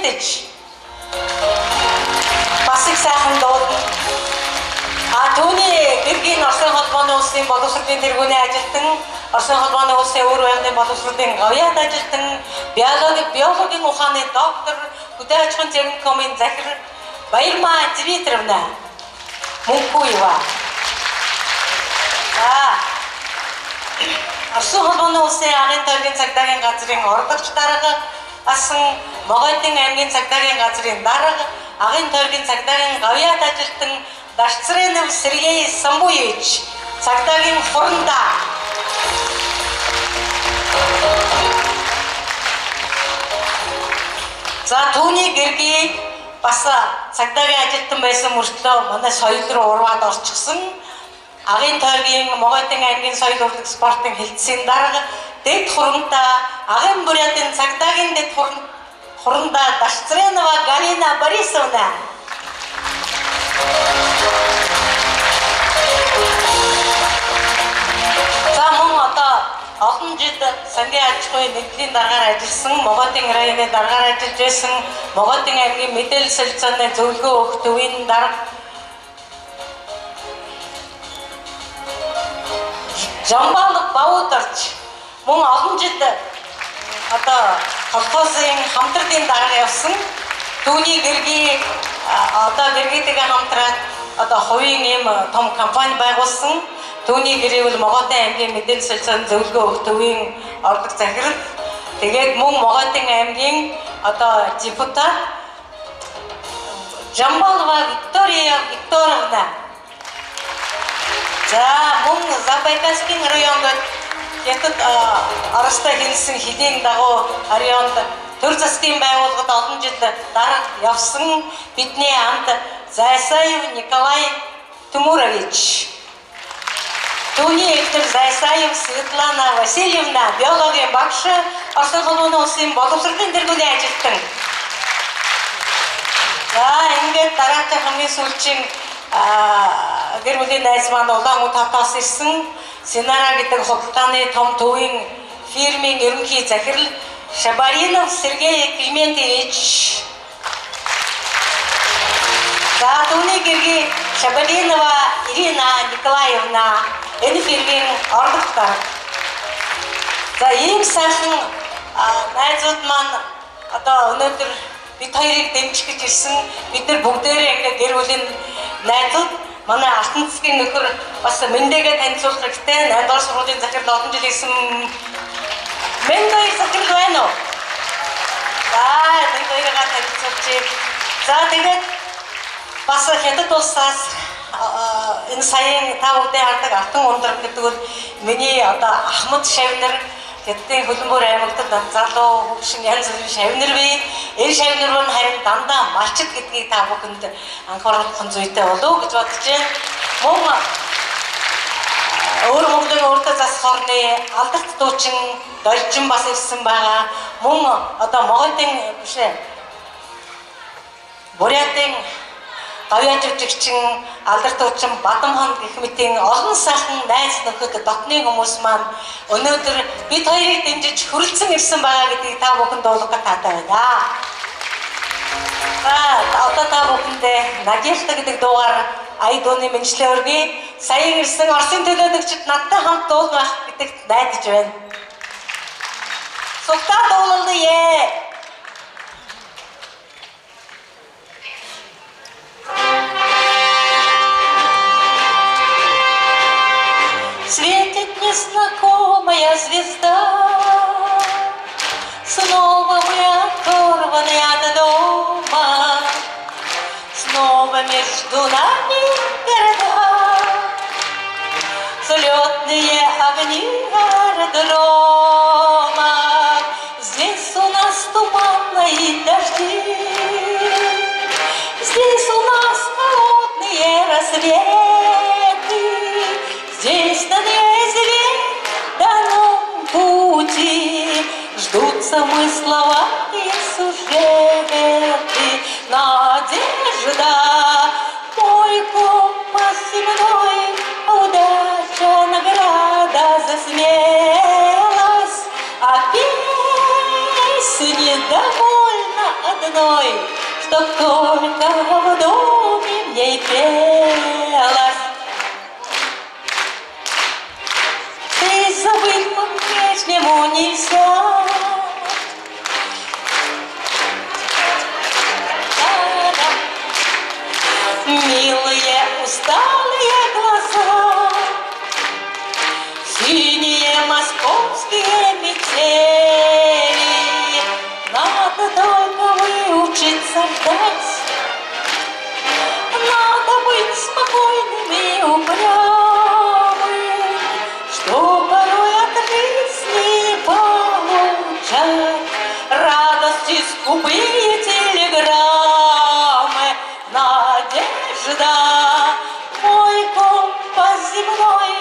мэдээж бас их сайхан дуудана. Түүний гэргийн Оросын холбооны улсын боловсролын тэргүүний ажилтан, Оросын холбооны улсын өр байрны боловсролын говьяд ажилтан, биологийн ухааны доктор, хөдөө аж ахуйн техникумын захир Баярмаа Дмитриевна Мөнхүүева. Оросын холбооны улсын агын тойргийн цагдаагийн газрын ордогч дарга асан, Могойтын аймгийн цагдаагийн газрын дарга, агын тойргийн цагдаагийн говьяд ажилтан Дашцренов Сергей Самбуевич, цагдаагийн хурандаа. За түүний гэргийг бас цагдаагийн ажилтан байсан мөртлөө манай соёл руу урваад орчихсон. Агын тойргийн Могойтын аймгийн соёл урлаг спортын хэлтсийн дарга, дэд хурандаа, агын бурятын цагдаагийн дэд хурандаа Дашцренова Галина Борисовна. За мөн одоо олон жил сангийн аж ахуйн нэгдлийн даргаар ажилласан, Могойтын районы даргаар ажиллаж байсан, Могойтын аймгийн мэдээлэл солилцооны зөвлөгөө өгөх төвийн дарга Жамбал Баутарч, мөн олон жил одоо колхозын хамтралын дарга явсан. Түүний гэргийг одоо гэргийтэйгээ хамтраад одоо хувийн ийм том компани байгуулсан. Түүний гэрийг бол Могойтын аймгийн мэдээлэл солилцооны зөвлөгөө өгөх төвийн ордог захирал. Тэгээд мөн Могойтын аймгийн одоо депутат Жамбалова Викторовна. За мөн Забайкальский районд ятад Оростой хэлсэн хэдийн дагуу районд төр засгийн байгууллагад олон жил дарга явсан бидний хамт Зайсаев Николай Тимурович. Түүний эхнэр Зайсаев Светлана Васильевна, биологийн багш, Оросын холбооны улсын боловсролын тэргүүний ажилтан. За ингээд дараагийн хамгийн сүүлчийн гэр бүлийн найз маань Улаан Утаатаас ирсэн Синара гэдэг худалдааны том төвийн фирмийн ерөнхий захирал Шабаринов Сергей Климентьевич. За түүний гэргийн Шабаринова Ирина Николаевна, энэ фирмийн ордогч дарга. За ийм сайхан найзууд маань одоо өнөөдөр бид хоёрыг дэмжих гэж ирсэн. Бид нар бүгдээрээ ингээд гэр бүлийн найзууд, манай алтан цэцгийн нөхөр бас мэндээгээ танилцуулах хэрэгтэй. 8 дугаар сургуулийн захирал олон жил ирсэн Мэндэй захирал байна уу? За Мэндээгээ танилцуулчих. За тэгээд бас хятад улсаас энэ саяын та бүхэн хардаг Алтан ундраг гэдэг бол миний одоо Ахмад шавнар, Хятадын Хөлбөмбөр аймагт залуу хөгшин янз бүрийн шавнар бий. Энэ шавнар нь харин дандаа малчид гэдгийг та бүхэнд анхааруулах зүйтэй болов гэж бодож байна. Мөн өөр Монголын өөртөө засах орны алдарт дуучин Должин бас ирсэн байгаа. Мөн одоо Могойтын биш ээ. Бурятын говьяд жүжигчин алдарт дуучин Бадамхан гэх мэтийн олон сайхан найз нөхөд дотны хүмүүс маань өнөөдөр бид хоёрыг дэмжиж хүрэлцэн ирсэн байгаа гэдгийг та бүхэнд дуулгах таатай байна. За одоо та бүхэндээ Надежда гэдэг дуугаар ая дууны мэнчилгээ өргөе. Саяхан ирсэн Оросын төлөөлөгчид надтай хамт дуулгах гэдэгт найдаж байна. Султаа дуулалдаа. Светит незнакомая звезда, снова мы оторваны от дома, снова между нами города, взлетные огни аэродрома. Здесь у нас туманные дожди, здесь у нас холодные рассветы, здесь на неизведанном пути ждут самые слова и сюжеты. Надежда, мой компас земной, удача, награда за смелость, а песни довольно от одной, чтоб только в доме мне пелось. Ты забыть по-прежнему нельзя. Милые усталые глаза, синие московские метели. Надо только выучиться ждать, надо быть спокойным и упрямым, что порой от жизни получать радости скупые телеграммы. Надежда, мой компас земной,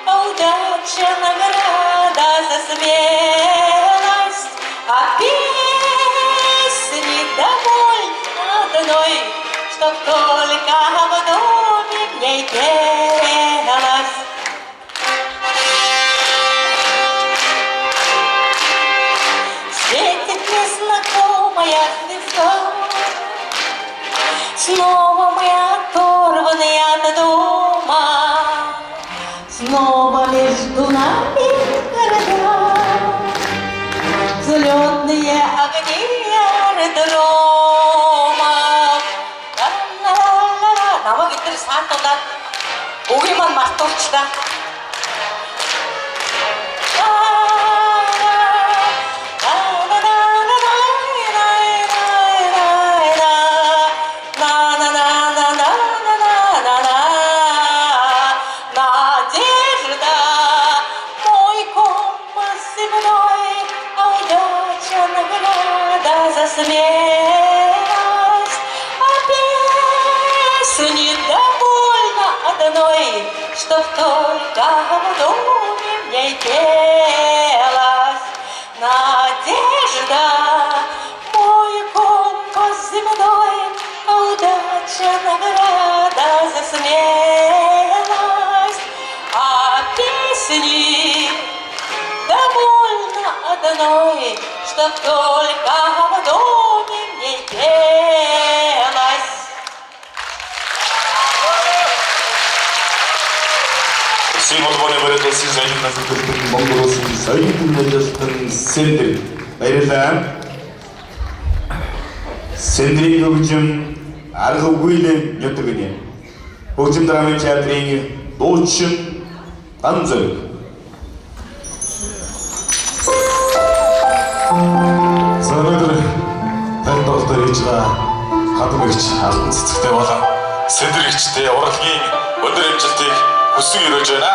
удача, награда за смелость, а песни довольно одной, чтоб только в доме в ней пелось. Светит незнакомая звезда, снова мы оторваны от дома, снова между нами города, взлетные огни аэродрома. Намайг эдгээр саан дулаад үгийн маань мартуурчлаа. Смелость, а песни довольно одной, чтоб только в доме в ней пелось. Надежда, мой компас земной, а удача, награда за смелость, а песни довольно одной, чтоб только в доме мне пелось. Симонбоны баритосы зайдут на футбольный Монголосы, зайдут на жастын сендер. Байрда. Сендринг өгчим арга үгүйлэн нөтгөне. Өгчим драмын театрын дуучин Анзарыг. Санаагаар тань доктор ичнаа хадмагч алтан цэцэгтэй болон сэдрэгчтэй урлагийн өндөр амжилтыг хүсэн өрөөж байна.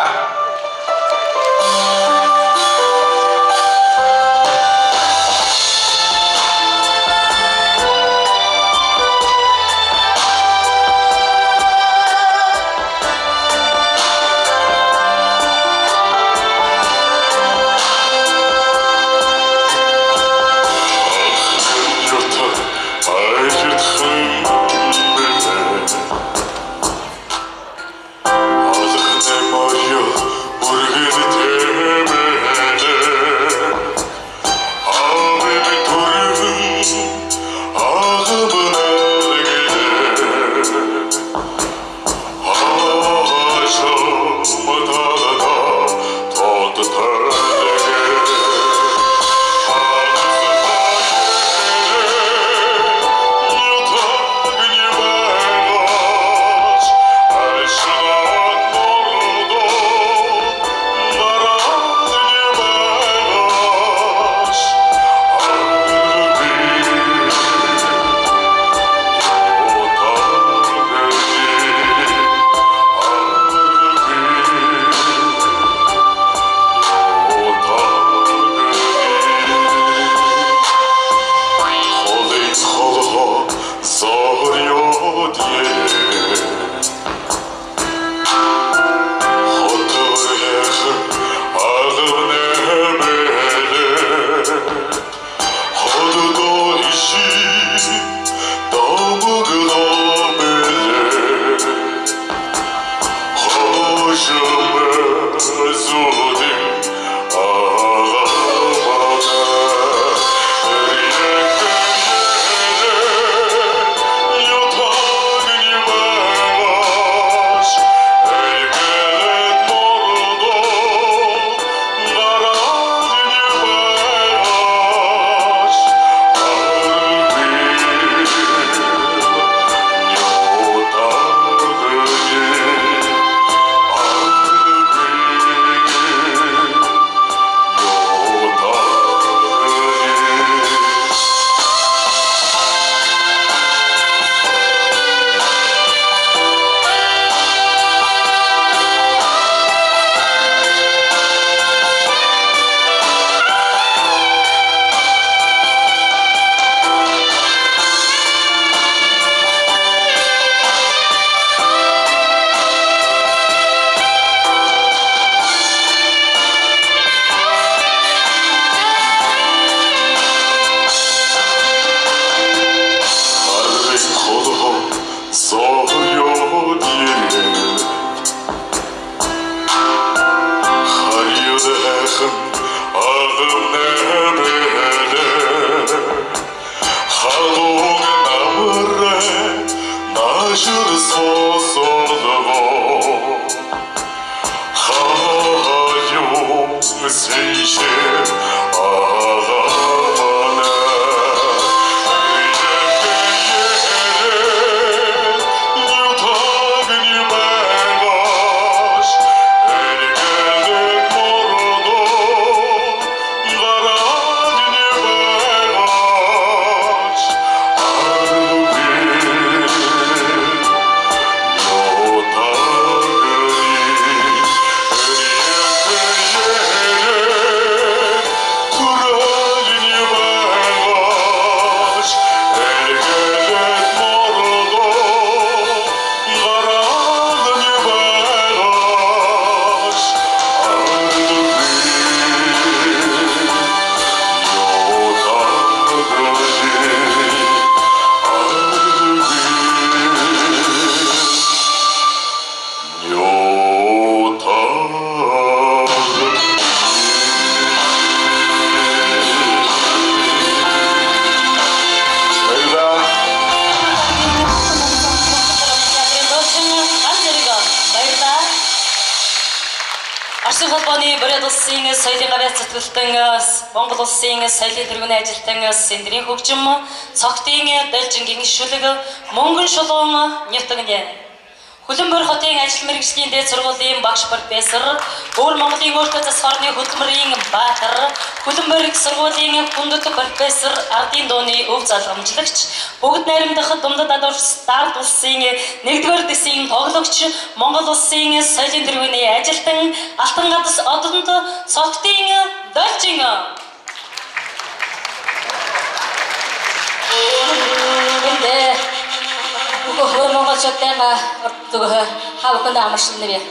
холбооны Бурят улсын соёлын гавьяа цэцгэлтэн Монгол улсын соёлын тэргүүний ажилтан Сэндрийн хөгжим цогтын Должингийн шүлэг мөнгөн шулуун нютагны Хүлэмбэр хотын ажил мэргэжлийн дээд сургуулийн багш профессор Өөр Монголын өөртөө засварны хөтөлмөрийн баатар Хүлэмбэр их сургуулийн хүндэт профессор Ардын дууны өв залгамжлагч Бүгд найрамдах Думдад Дард улсын 1-р дэсийн тоглогч Монгол улсын соёлын тэргүүний ажилтан Алтан гадас одонд цогтын Должин Хөр монголчуудаа ордог хавханд амаршил нэр.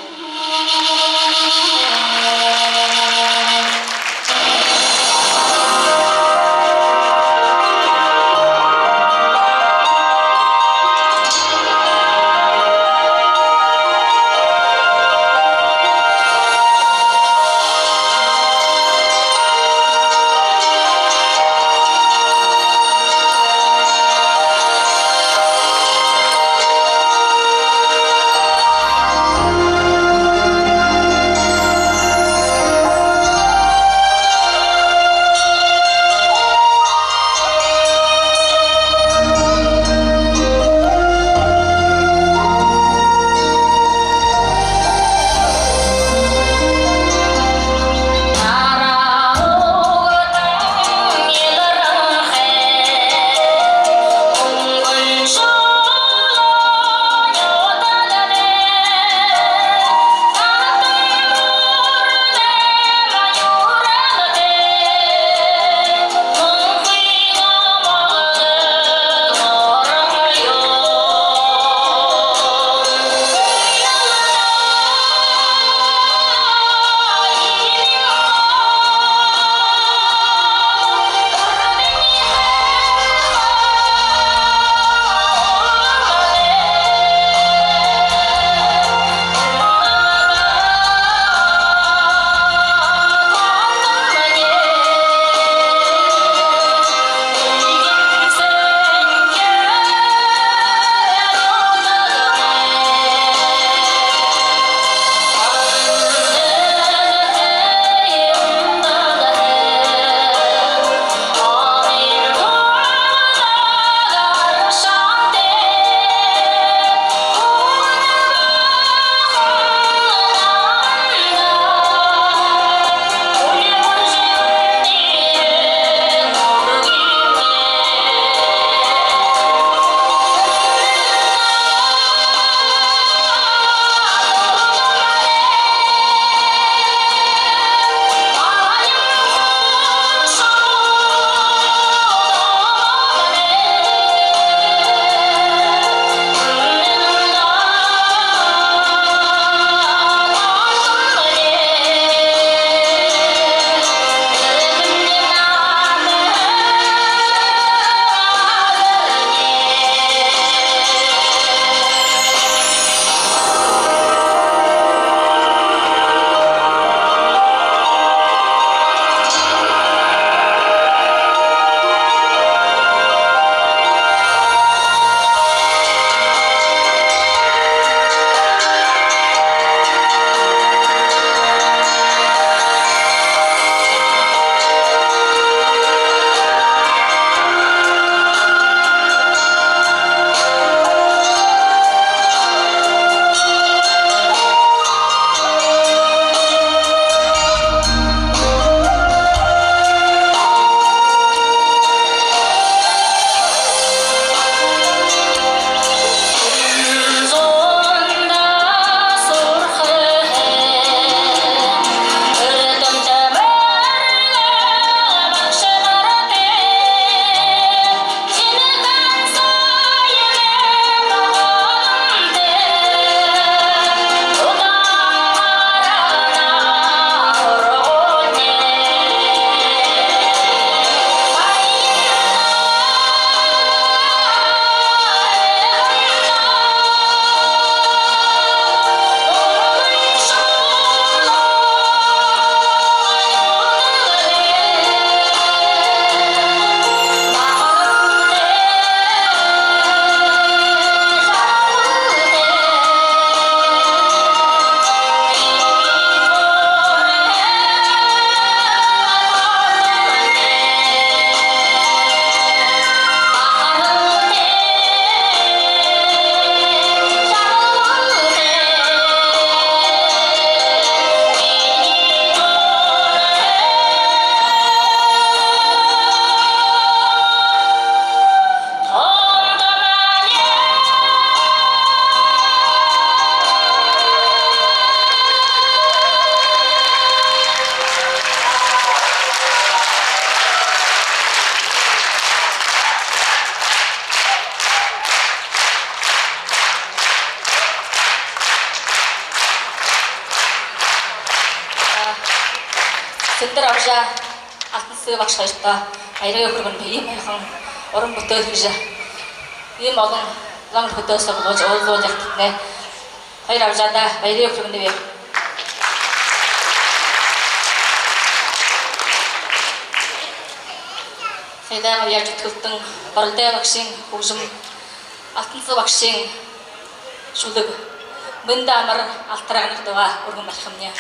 Сүндэр авшаа алтан цэцэг багш хоёртоо баярыг хүргэн ийм хайхан уран бүтээл гэж ийм олон лам хөдөөс болж уулзуулж явталтай хоёр авшаада баярыг хүргэн дэвээ. Сайдаа яаж төлтөн Боролдой багшийн хөгжим алтан цэцэг багшийн шүлэг мэнда амар алтраагнах дага өргөн болох юм нэ.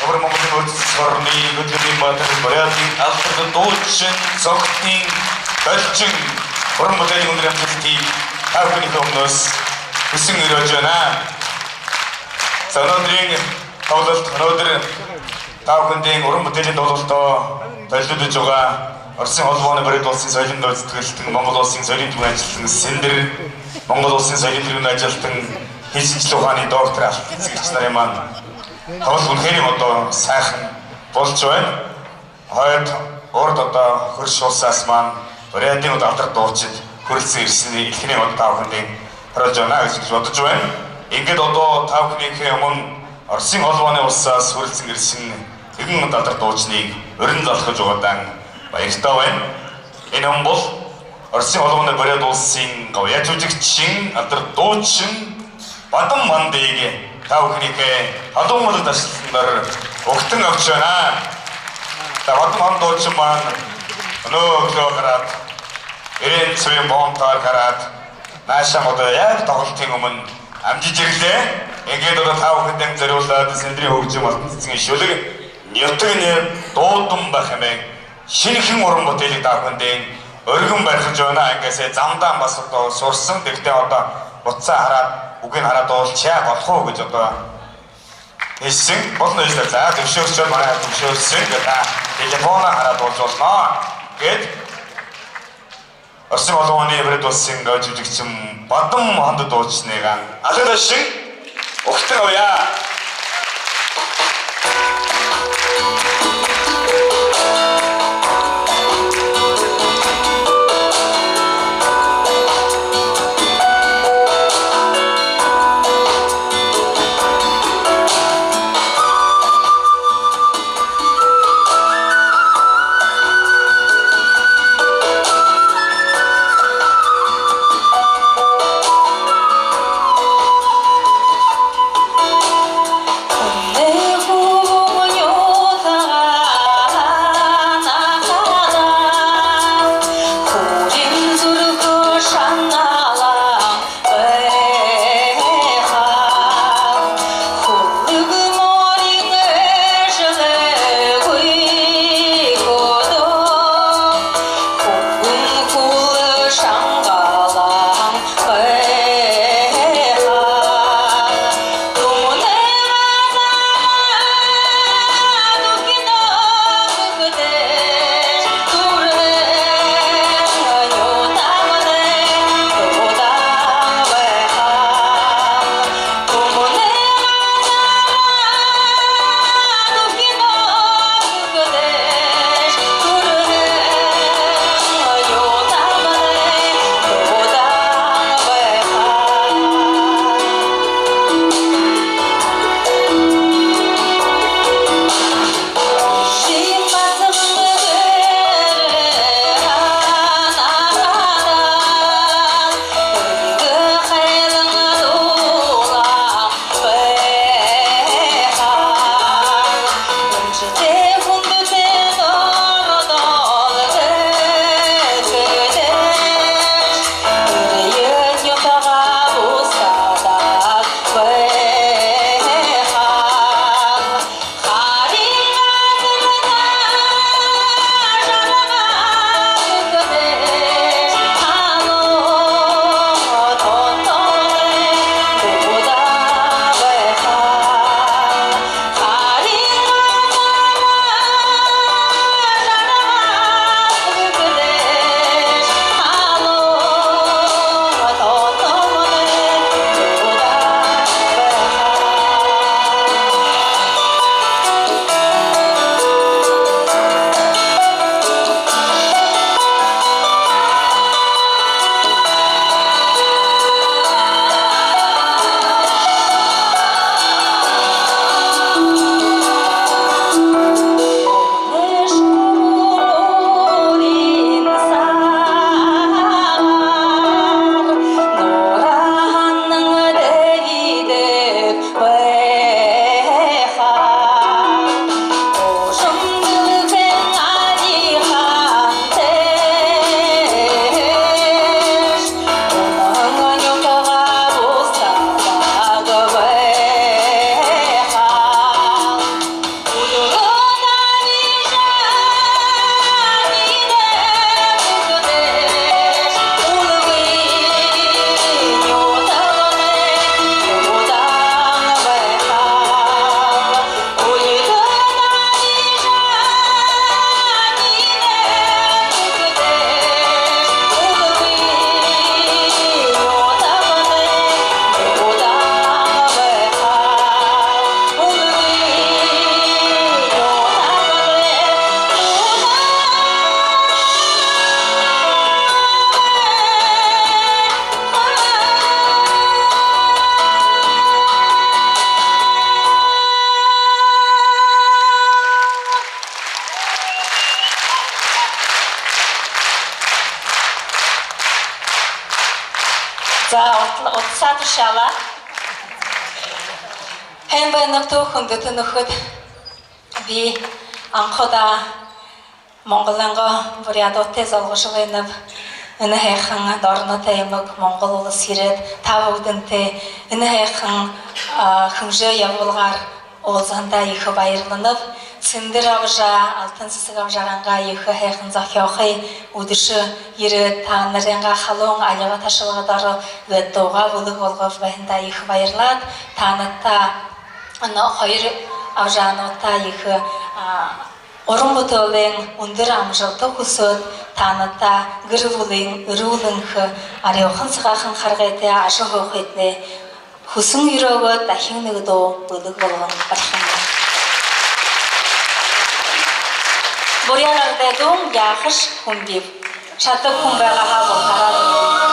Өвөр Монголын улс орны хөдөлгөөний баатар Боряатын албан дуучин цогтын долчин уран бүтээлийн өндөр амжилтыг та бүхний өмнөөс хүсэн өрөөж байна. За өнөөдрийн тоглолт өнөөдөр та бүхэндээ уран бүтээлийн тоглолтоо төлөвлөж байгаа Оросын холбооны баримт улсын соёлын дор сэтгэлтэн Монгол улсын соёлын төвийн ажилтан Сэндэр Монгол улсын соёлын төвийн ажилтан Хилжил ухааны доктор эцэгч нарын маань тоглолт үнэхээр одоо сайхан болж байна. Хойд урд одоо хөрш улсаас маань Боряатын алдар дуучид хөрөлцөн ирсний эхний удаа та бүхэндээ харуулж байна гэж бодож байна. Ингээд одоо та бүхнийхээ өмнө Оросын холбооны улсаас хөрөлцөн ирсэн нэгэн алдар дуучныг өрн залхаж угаадан баяртай байна. Энэ хүн бол Оросын холбооны бариад улсын говья жүжигчин, алдар дуучин Бадам Мандыг та бүхнийхээ халуун мөрөд ашлтнаар өгтөн авч байна. Та Бадам Манд дуучин маань өнөөгөө хараад эрен цэвэн бомтаар хараад наашаа одоо яг тоглолтын өмнө амжиж ирлээ. Ингээд одоо та бүхэндээ зориулаад Сэндрийн хөгжим алтан цэцгийн шүлэг Ньютоны дуудан байх хэмээн шинэхэн уран бүтээлийг та бүхэндээ өргөн барьж байна. Ингээс замдаа бас одоо сурсан. Тэгтээ одоо буцаа хараад үгийг хараад уулчаа болох уу гэж одоо хэлсэн. Болно гэж за төвшөөрч манай төвшөөрсөн. Та телефоноор хараад уулж болно. Гэт Оросын холбооны бариад улсын жүжигчин Бадам Манд дуучныг алгадаа шин өгтөн авъя. утсаад шала. Хэн байна тохонд төнөхөд би анхудаа Монголынго бурядуутай залгуушгынав энэ хайхан дорнотой юмг Монгол улс ирээд та бүгдэнтэй энэ хайхан хэмжээ явуулгаар уулзандаа их баярланав. Сэндэр авжаа алтан цэцэг авжаагаа их хайхан зохиохын өдөш ирээд та нарынга халуун аяга ташалгадаар веддуга бүлэг болгож байхандаа их баярлаад та надтай хоёр авжаануудаа их уран бүтээлийн өндөр амжилттай хүсээд та надтай гэр бүлийн өрөөлөнх ариухан цагаахан харгайтай ашиг хөөхөднэ хүсэн өрөөгөө дахин нэг дуу бүлэг болгон барихна. Буряартай дум яахш хүндив шатаг хүн байгаагаа бодгараад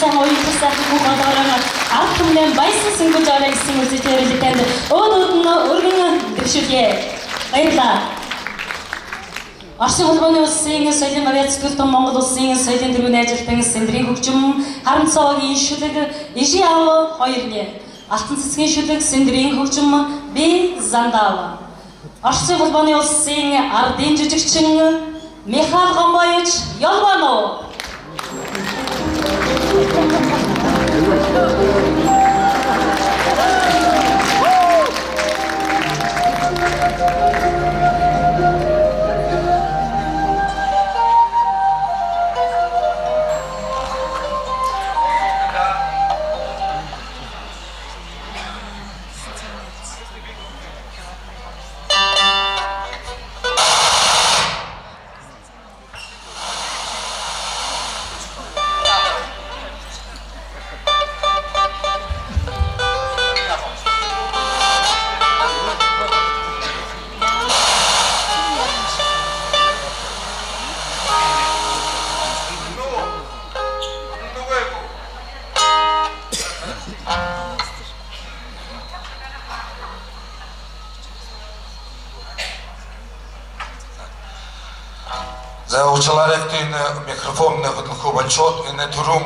сайн уянтай сайхан бүх одоороо ард түмэн баясан сүнгэж орой гэсэн үзэж ярилээ танд өөд өргөн дэвшүүлье. Баярлалаа. Орсын холбооны улсын соёлын гавьяа зөвлөлтөн Монгол улсын соёлын төрийн ажилтан Сэндрийн хөгжим, харамцаагийн шүлэг Ижи аав 2-ны, Алтан цэцгийн шүлэг Сэндрийн хөгжим Би Зандав. Орсын холбооны улсын ардын жүжигчин Михаил Гомбоёч Ёлбанов. За уучлаарай энэ микрофонны хөдөлгөөн болчоод энэ түрүүн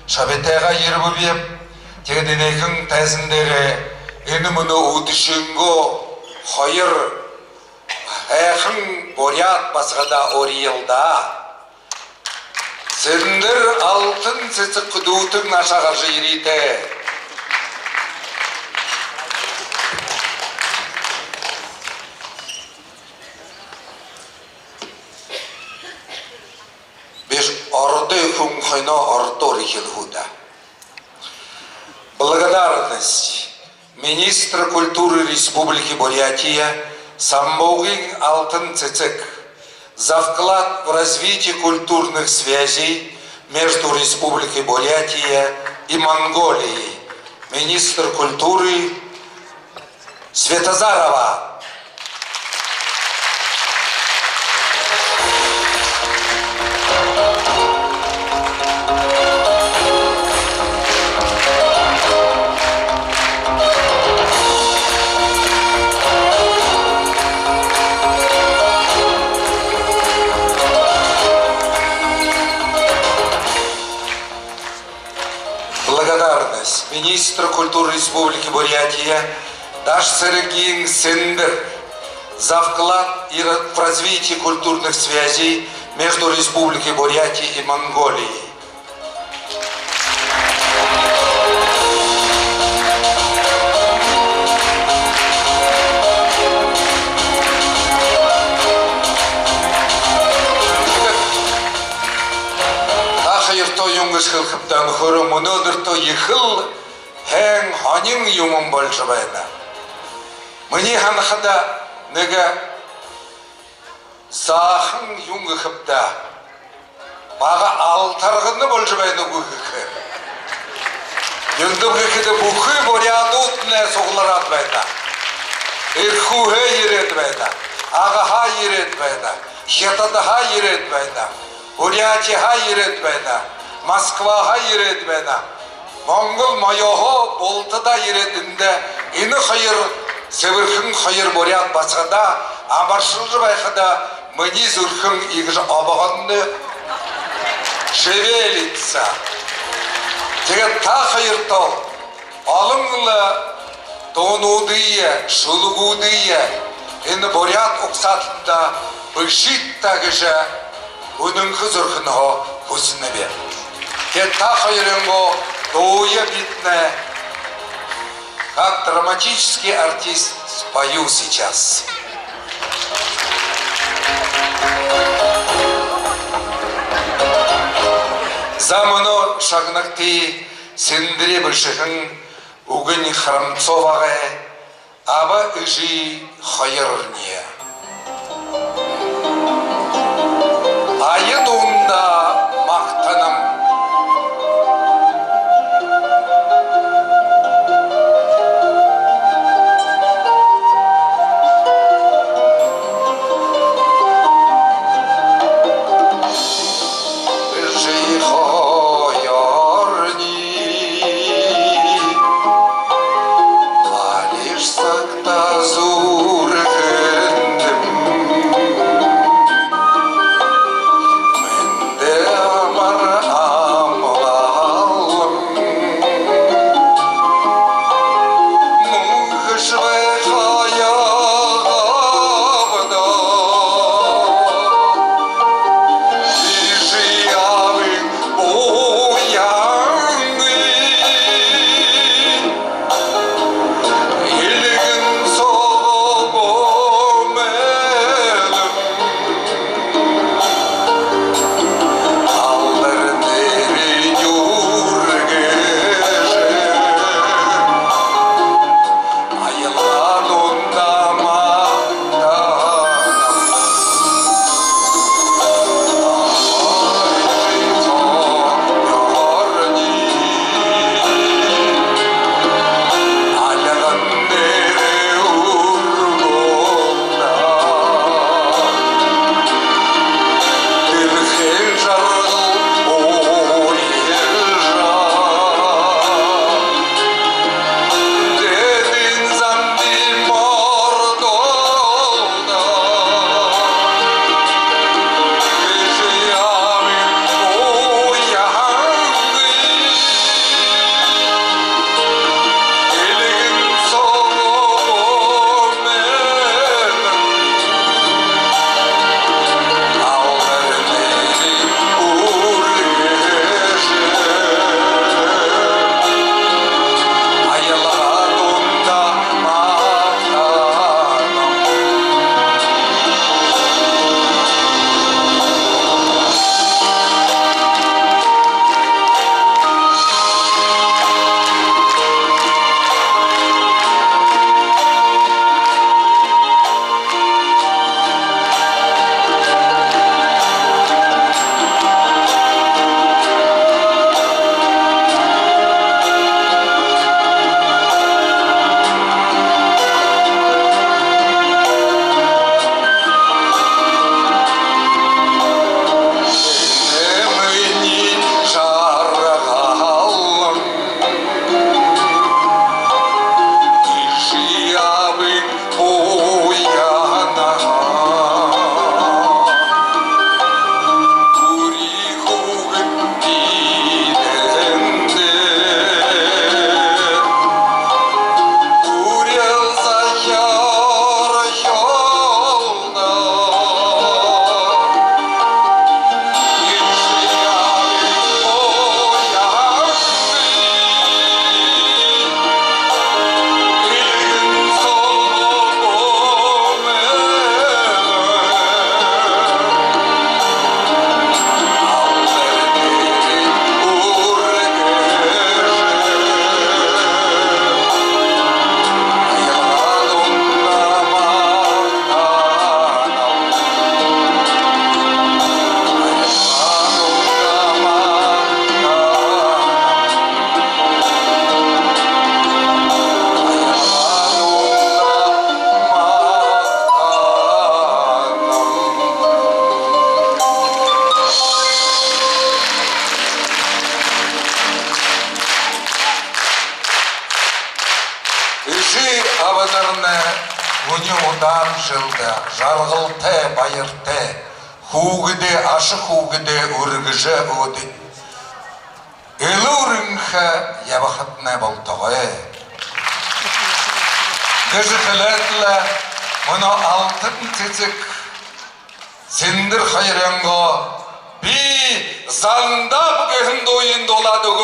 шавитайга ирвэв. Тэгээд энэхэн тайзан дээр энэ мөнөө үдшингөө хоёр айхан бурят басгада ориилда. Сэндэр алтан цэцэг хөдөөтөг нашаагаж ирээдэ. Благодарность министра культуры Республики Бурятия Самбогин Алтын Цэцэг за вклад в развитие культурных связей между Республикой Бурятия и Монголией. Министр культуры Светозарова. Министр культуры Республики Бурятия Дашсерегин Сендер за вклад в развитие культурных связей между Республикой Бурятия и Монголией. Хөлхөптөн хөрөм өнөөдөртөө ихэл хэн хонин юм болж байна. Миний ханахада нэг саахан юм хөвтө бага алтарганы болж байна үгүй гэх. Юндөгөхдө бүхий бурядууд нэ суглараад байна. Эрхүү ирээд байна. Ага хаа ирээд байна. Хятад хаа ирээд байна. Буряти хаа ирээд байна. Москва хайред байна. Монгол моёо болтода ирэдэндээ энэ хоёр сэвэрхэн хоёр бурят бацгада амаршилж байхада миний зүрхэн игж обогоно шевелится. Тэгээд та хоёртоо олон доонуудын шүлгүүдийн энэ бурят угсаалтанда бишитта гэж өнөнгө зүрхнөө хүснэ бэ. Та хоёрын дуя битне, как драматический артист спою сейчас. Замано шагнакти Сендри бышыхын угын харамцоваға аба Ижи хайырния. Айыдуында мақтаным. Зурген жылда жарғылтай байыртай хүүгдээ ашиг хүүгдээ өргөжө өдөд элүүрэнхэ явахтнаа болтогой гэжлэлла моно алтын цэцэг сэндэр хайранго би зандап гэхэн дуйн дуладаг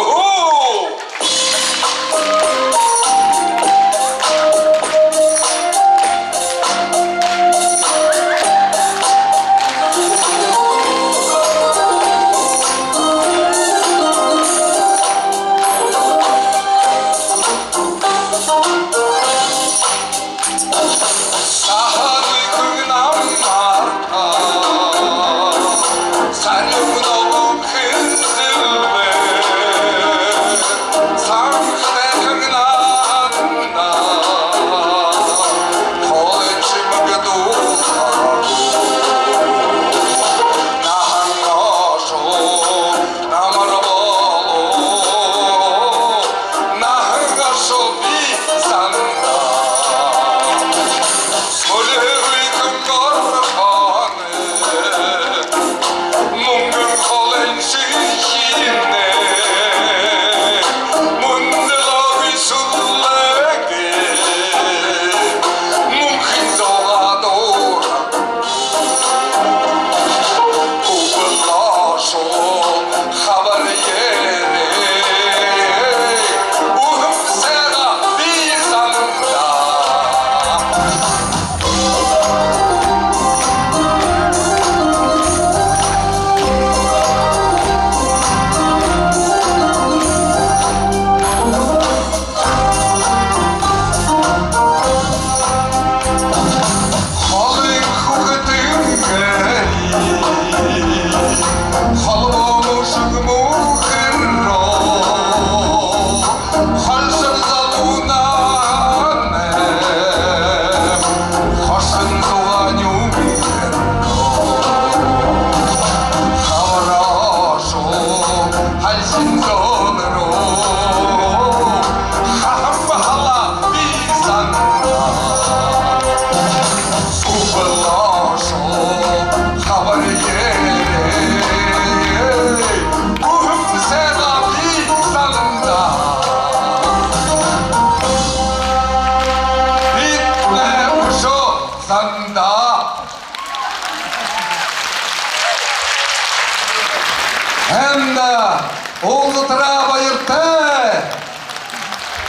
Олзытыра байыртай,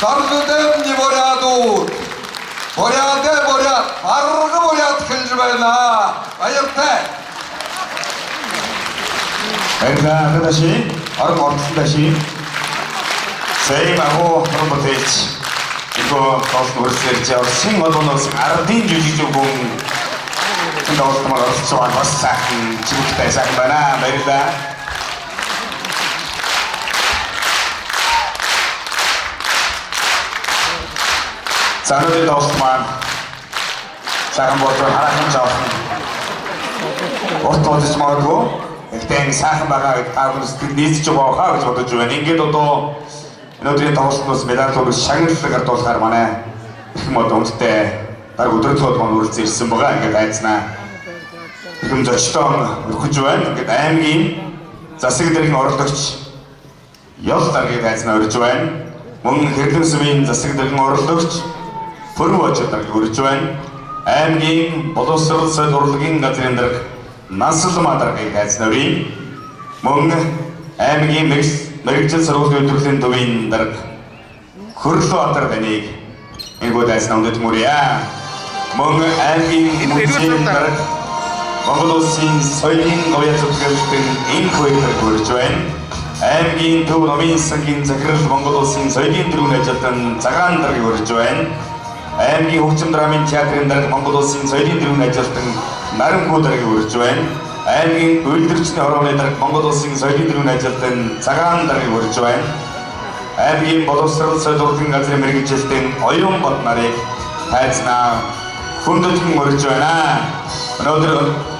таргыдым не борядут, боряды боряд, арғы боряд кілжібайна, байыртай. Баярлалаа даши, орон ордсон даши. Сайн агуу хөрөн бүтээч. Иго тоос нүрсэрч орсын одоноос ардын жүжиг хүн энэ доолтмор орцсон бас сайхан чигтэй сайхан байна. Баярлалаа. Сануудын доолтмор сайхан болдог хараахан жаахан. Урт удаж магадгүй Тэгтээ сайхан байгаа гэж та бүхэн сэтгэл нийцэж байгаа хаа гэж бодож байна. Ингээд одоо өнөөдрийн тоглолтоос медальтууд шагналыг ардуулахаар манай их мод өмдтэй баг өдрөцөд гон үргэлж ирсэн байгаа. Ингээд айцнаа хэм зочдоо өрхөж байна. Ингээд аймгийн засаг дэргийн оролцогч Ёл даргийг айцнаа өрж байна. Мөн Хэрлэн сүмийн засаг дэргийн оролцогч Пүрв очод даргийг өрж байна. Аймгийн боловсрол соёл урлагийн газрын дарга Насл мадарыг хайцнаврын мөн аймгийн мэргэжил сургуулийн өдрөлийн төвийн дарга Хөрлөбаатар таныг энгүүд айснамд төмөрья. Мөн аймгийн мэргэжил дарга Монгол улсын соёлын говья зөвлөлтийн энэ хөөгөр хүрж байна. Аймгийн төв номын сангийн захирал Монгол улсын соёлын төрийн ажилтан Цагаан даргийг хүрж байна. Аймгийн хөгжим драмын театрын дарга Монгол улсын соёлын төрийн ажилтан Наранхуу даргийг хүрж байна. Аймгийн үйлдвэрчний хорооны дарга Монгол улсын соёлын төрийн ажилтан Цагаан даргийг хүрж байна. Аймгийн боловсрол соёл урлагийн газрын мэргэжилтийн Оюун бот нарыг хайцнаа хүндэтгэн хүрж байна. Өнөөдөр